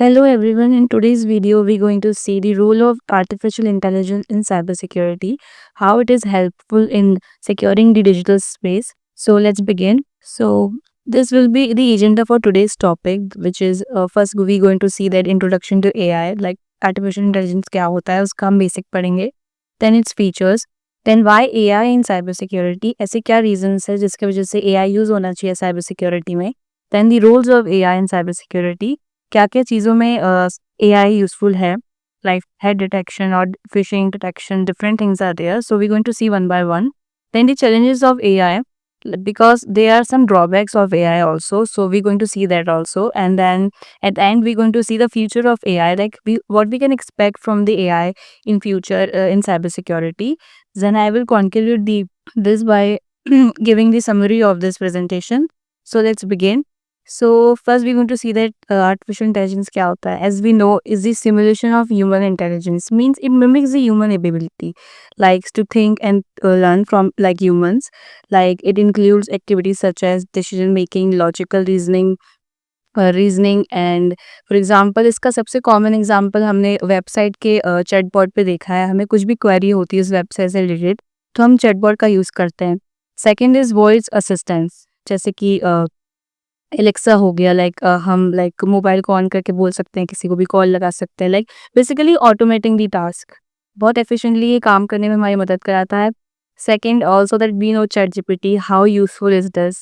Hello everyone, in today's video we're going to see the role of artificial intelligence in cybersecurity, how it is helpful in securing the digital space. So let's begin. So this will be the agenda for today's topic, which is first we're going to see that introduction to AI, like artificial intelligence क्या होता है उसका हम basic पढ़ेंगे. Then its features. Then why AI in cybersecurity, ऐसे क्या reasons है जिसके वजह से AI use होना चाहिए cybersecurity में. Then the roles of AI in cybersecurity. क्या क्या चीज़ों में AI यूजफुल है, लाइक हेड डिटेक्शन और phishing detection, different things are there. So we going to see one by one. Then the challenges of AI, because there are some drawbacks of AI also, so we're going to see that also. And then at the end we're going to see the future of AI, like what we can expect from the AI in future in cybersecurity. Then I will conclude this by giving the summary of this presentation. So let's begin. So first we're going to see that artificial intelligence क्या होता है. As we know, is the simulation of human intelligence, means it mimics the human ability, likes to think and learn from like humans. Like it includes activities such as decision making, logical reasoning and for example इसका सबसे common example हमने website के chatbot पे देखा है. हमें कुछ भी क्वेरी होती है उस वेबसाइट से रिलेटेड तो हम चैटबॉट का यूज़ करते हैं. सेकंड इज वॉइस असिस्टेंस, जैसे कि एलेक्सा हो गया. लाइक हम लाइक मोबाइल को ऑन करके बोल सकते हैं, किसी को भी कॉल लगा सकते हैं. Like basically automating the task, बहुत एफिशिएंटली ये काम करने में हमारी मदद कराता है. Second also that we know chat GPT, how useful is this.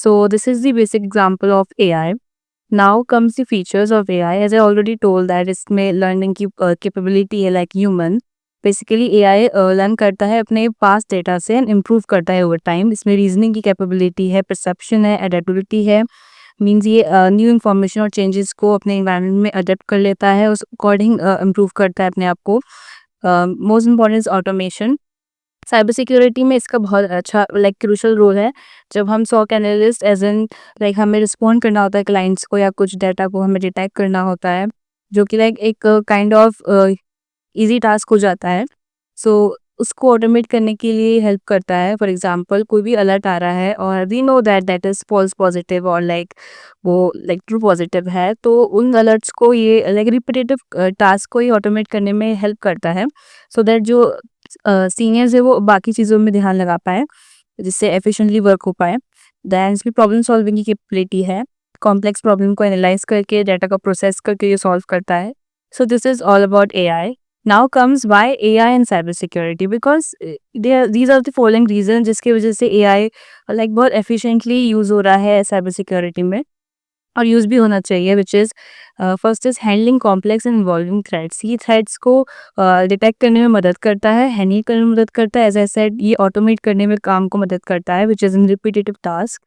So this is the basic example of AI. Now comes the features of AI. As I already told that इसमें learning की capability है like human. Basically AI learn करता है अपने past data से and improve करता है over time. इसमें रीजनिंग की कैपेबिलिटी है, परसेप्शन है, एडेप्टेबिलिटी है. मीन्स ये न्यू इन्फॉर्मेशन और चेंजेस को अपने इन्वायरमेंट में अडेप्ट कर लेता है, उस अकॉर्डिंग इम्प्रूव करता है अपने आप को. Most important is automation. Cyber security में इसका बहुत अच्छा लाइक क्रूशल रोल है. जब हम SOC analyst as an like हमें रिस्पॉन्ड करना होता है क्लाइंट्स को या कुछ डाटा को हमें डिटेक्ट करना होता है, जो कि लाइक एक काइंड ऑफ ईजी टास्क हो जाता है. सो उसको ऑटोमेट करने के लिए हेल्प करता है. फॉर एग्जांपल कोई भी अलर्ट आ रहा है और we know that that is false positive और लाइक वो लाइक ट्रू पॉजिटिव है, तो उन अलर्ट्स को ये लाइक रिपीटेटिव टास्क को ये ऑटोमेट करने में हेल्प करता है. सो दैट जो सीनियर्स है वो बाकी चीज़ों में ध्यान लगा पाए, जिससे एफिशिएंटली वर्क हो पाए. दैन इसमें प्रॉब्लम सॉल्विंग की कैपेबिलिटी है. कॉम्प्लेक्स प्रॉब्लम को एनालाइज करके डाटा को प्रोसेस करके ये सॉल्व करता है. So this is all about AI. Now comes why AI and cyber security, because these are the following reasons जिसकी वजह से AI like बहुत efficiently use हो रहा है cyber security में और यूज़ भी होना चाहिए. Which is first is handling complex and involving threads. ये थ्रेड्स को डिटेक्ट करने में मदद करता है, हैंडल करने में मदद करता है. एज आई सेड ये ऑटोमेट करने में काम को मदद करता है, which is in repetitive task.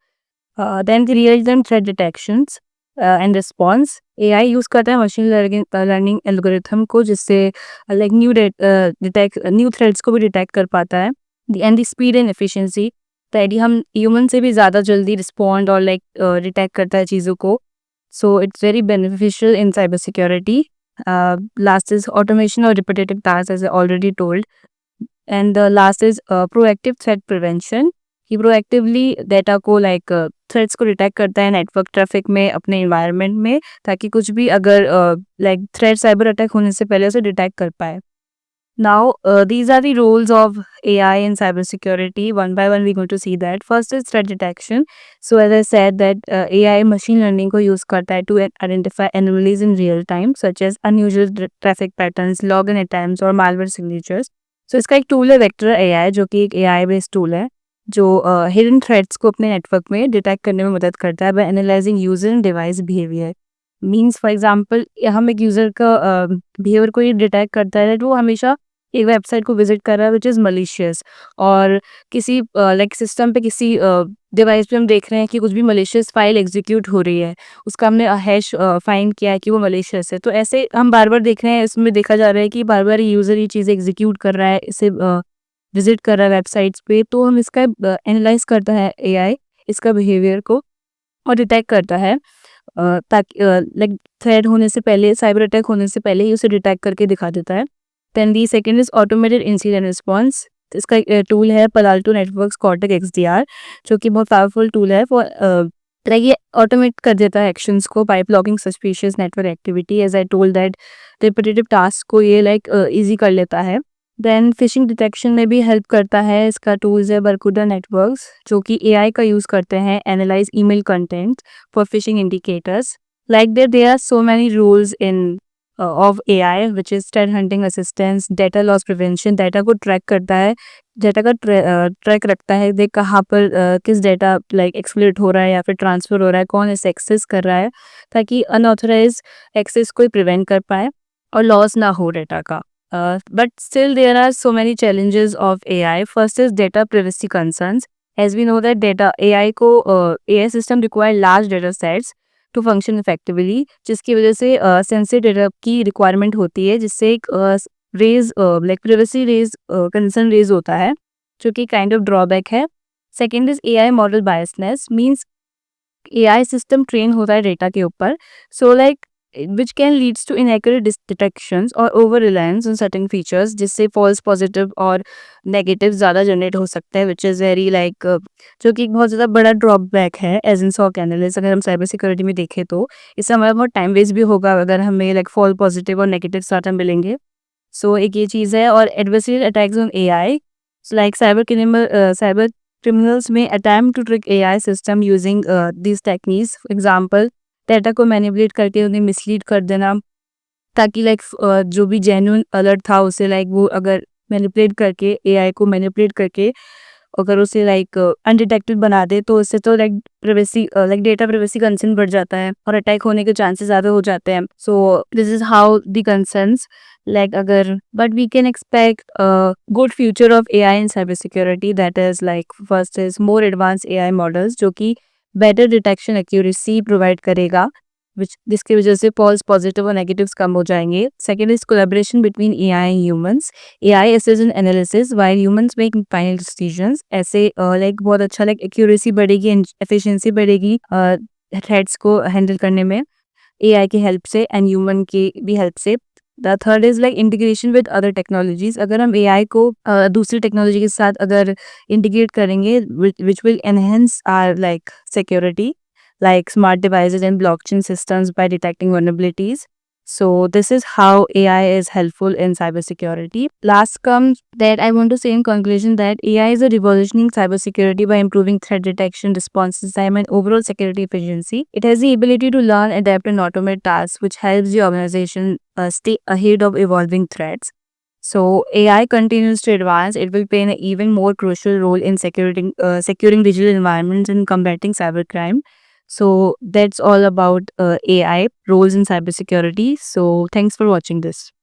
Then the real time threat detections and response. AI use करता है मशीन लर्निंग एल्गोरिथम को, जिससे लाइक न्यू थ्रेड्स को भी डिटेक्ट कर पाता है. And the speed and efficiency, तो हम ह्यूमन से भी ज़्यादा जल्दी रिस्पॉन्ड और लाइक डिटेक्ट करता है चीज़ों को. So it's very beneficial in cyber security. Last is automation और repetitive task, as I already told. And the last is proactive threat prevention. कि प्रोएक्टिवली डेटा को लाइक थ्रेट्स को डिटेक्ट करता है नेटवर्क ट्रैफिक में, अपने इन्वायरमेंट में, ताकि कुछ भी अगर लाइक थ्रेट साइबर अटैक होने से पहले उसे डिटेक्ट कर पाए. Now, these are the roles of AI in cybersecurity. One by one, we're going to see that. First is threat detection. So, as I said, that AI machine learning को use करता है to identify anomalies in real time, such as unusual traffic patterns, login attempts और malware signatures. So, इसका एक tool है Vector AI, जो कि एक AI based tool है, जो hidden threats को अपने नेटवर्क में डिटेक्ट करने में मदद करता है by analyzing user and device behavior. Means for example हम एक यूज़र का बिहेवियर को ये डिटेक्ट करता है, वो हमेशा एक वेबसाइट को विजिट कर रहा है विच इज़ मलिशियस, और किसी लाइक सिस्टम पे किसी डिवाइस पे हम देख रहे हैं कि कुछ भी मलिशियस फाइल एग्जीक्यूट हो रही है, उसका हमने हैश फाइंड किया है कि वो मलिशियस है. तो ऐसे हम बार बार देख रहे हैं, इसमें देखा जा रहा है कि बार बार यूज़र ये चीज़ एग्जीक्यूट कर रहा है, इसे विजिट कर रहा है वेबसाइट्स पे. तो हम इसका एनालाइज करता है एआई, इसका बिहेवियर को, और डिटेक्ट करता है ताकि लाइक थ्रेड होने से पहले, साइबर अटैक होने से पहले ही उसे डिटेक्ट करके दिखा देता है. Then the second is automated incident response. इसका टूल है पलाल्टो नेटवर्क्स कॉर्टेक्स XDR, जो कि बहुत पावरफुल टूल है फॉर लाइक ये ऑटोमेट कर देता है एक्शंस को by blocking suspicious network activity. As I told that repetitive task को ये लाइक इजी कर लेता है। देन फिशिंग डिटेक्शन में भी हेल्प करता है। इसका टूल्स है बरकुडा नेटवर्क्स, जो कि एआई का यूज़ करते हैं analyze email content for phishing indicators. Like there are so many rules in of AI which is threat hunting assistance, data loss prevention, data को ट्रैक करता है, डाटा का ट्रैक रखता है, देख कहाँ पर किस डाटा लाइक एक्सप्लोइट हो रहा है या फिर ट्रांसफर हो रहा है, कौन इसे एक्सेस कर रहा है, ताकि अनऑथराइज एक्सेस को प्रिवेंट कर पाए और लॉस ना हो डाटा का। But still there are so many challenges of AI. First is data privacy concerns. As we know that data AI को AI system require large data sets to function effectively, जिसकी वजह से sensitive data की requirement होती है, जिससे एक raise like privacy raise concern raise होता है, जो कि काइंड ऑफ ड्रॉबैक है। Second is AI model biasness, means AI system train होता है डेटा के ऊपर, so like which can leads to inaccurate detections और over reliance on certain features, जिससे फॉल्स पॉजिटिव और नेगेटिव ज़्यादा जनरेट हो सकता है, विच इज़ वेरी लाइक जो कि एक बहुत ज़्यादा बड़ा ड्रॉबैक है एज इन सॉक एनालिस्ट। अगर हम साइबर सिक्योरिटी में देखें तो इससे हमारा बहुत टाइम वेस्ट भी होगा अगर हमें लाइक फॉल पॉजिटिव और नेगेटिव डाटा मिलेंगे। सो एक ये चीज़ है। और adversary attacks on AI, like cyber criminals may attempt to trick AI system using these techniques. For example, data को मैनिपुलेट करके उन्हें मिसलीड कर देना, ताकि लाइक जो भी जेन्युइन अलर्ट था उसे लाइक वो अगर मैनिपुलेट करके एआई को मैनिपुलेट करके अगर उसे लाइक अनडिटेक्टेड बना दे, तो उससे तो like privacy like data privacy concern बढ़ जाता है और अटैक होने के चांसेस ज़्यादा हो जाते हैं। So this is how the concerns like अगर but we can expect good future of AI in cyber security. That is like first is more advance AI models, जो कि बेटर डिटेक्शन एक्यूरेसी प्रोवाइड करेगा, जिसकी वजह से false positive और negatives कम हो जाएंगे। Second is collaboration between AI and humans, AI assist in analysis while humans make final decisions. ऐसे लाइक बहुत अच्छा लाइक एक्यूरेसी बढ़ेगी, एफिशिएंसी बढ़ेगी थ्रेड्स को हैंडल करने में एआई की हेल्प से एंड ह्यूमन की भी हेल्प से। The third is like integration with other technologies, अगर हम एआई को दूसरी टेक्नोलॉजी के साथ अगर इंटीग्रेट करेंगे which will enhance our like security, like smart devices and blockchain systems by detecting vulnerabilities. So this is how AI is helpful in cybersecurity. Last comes that I want to say in conclusion that AI is a revolutioning cybersecurity by improving threat detection, response time, and overall security efficiency. It has the ability to learn, adapt, and automate tasks, which helps the organization stay ahead of evolving threats. So AI continues to advance. It will play an even more crucial role in securing digital environments and combating cybercrime. So that's all about AI roles in cybersecurity. So thanks for watching this.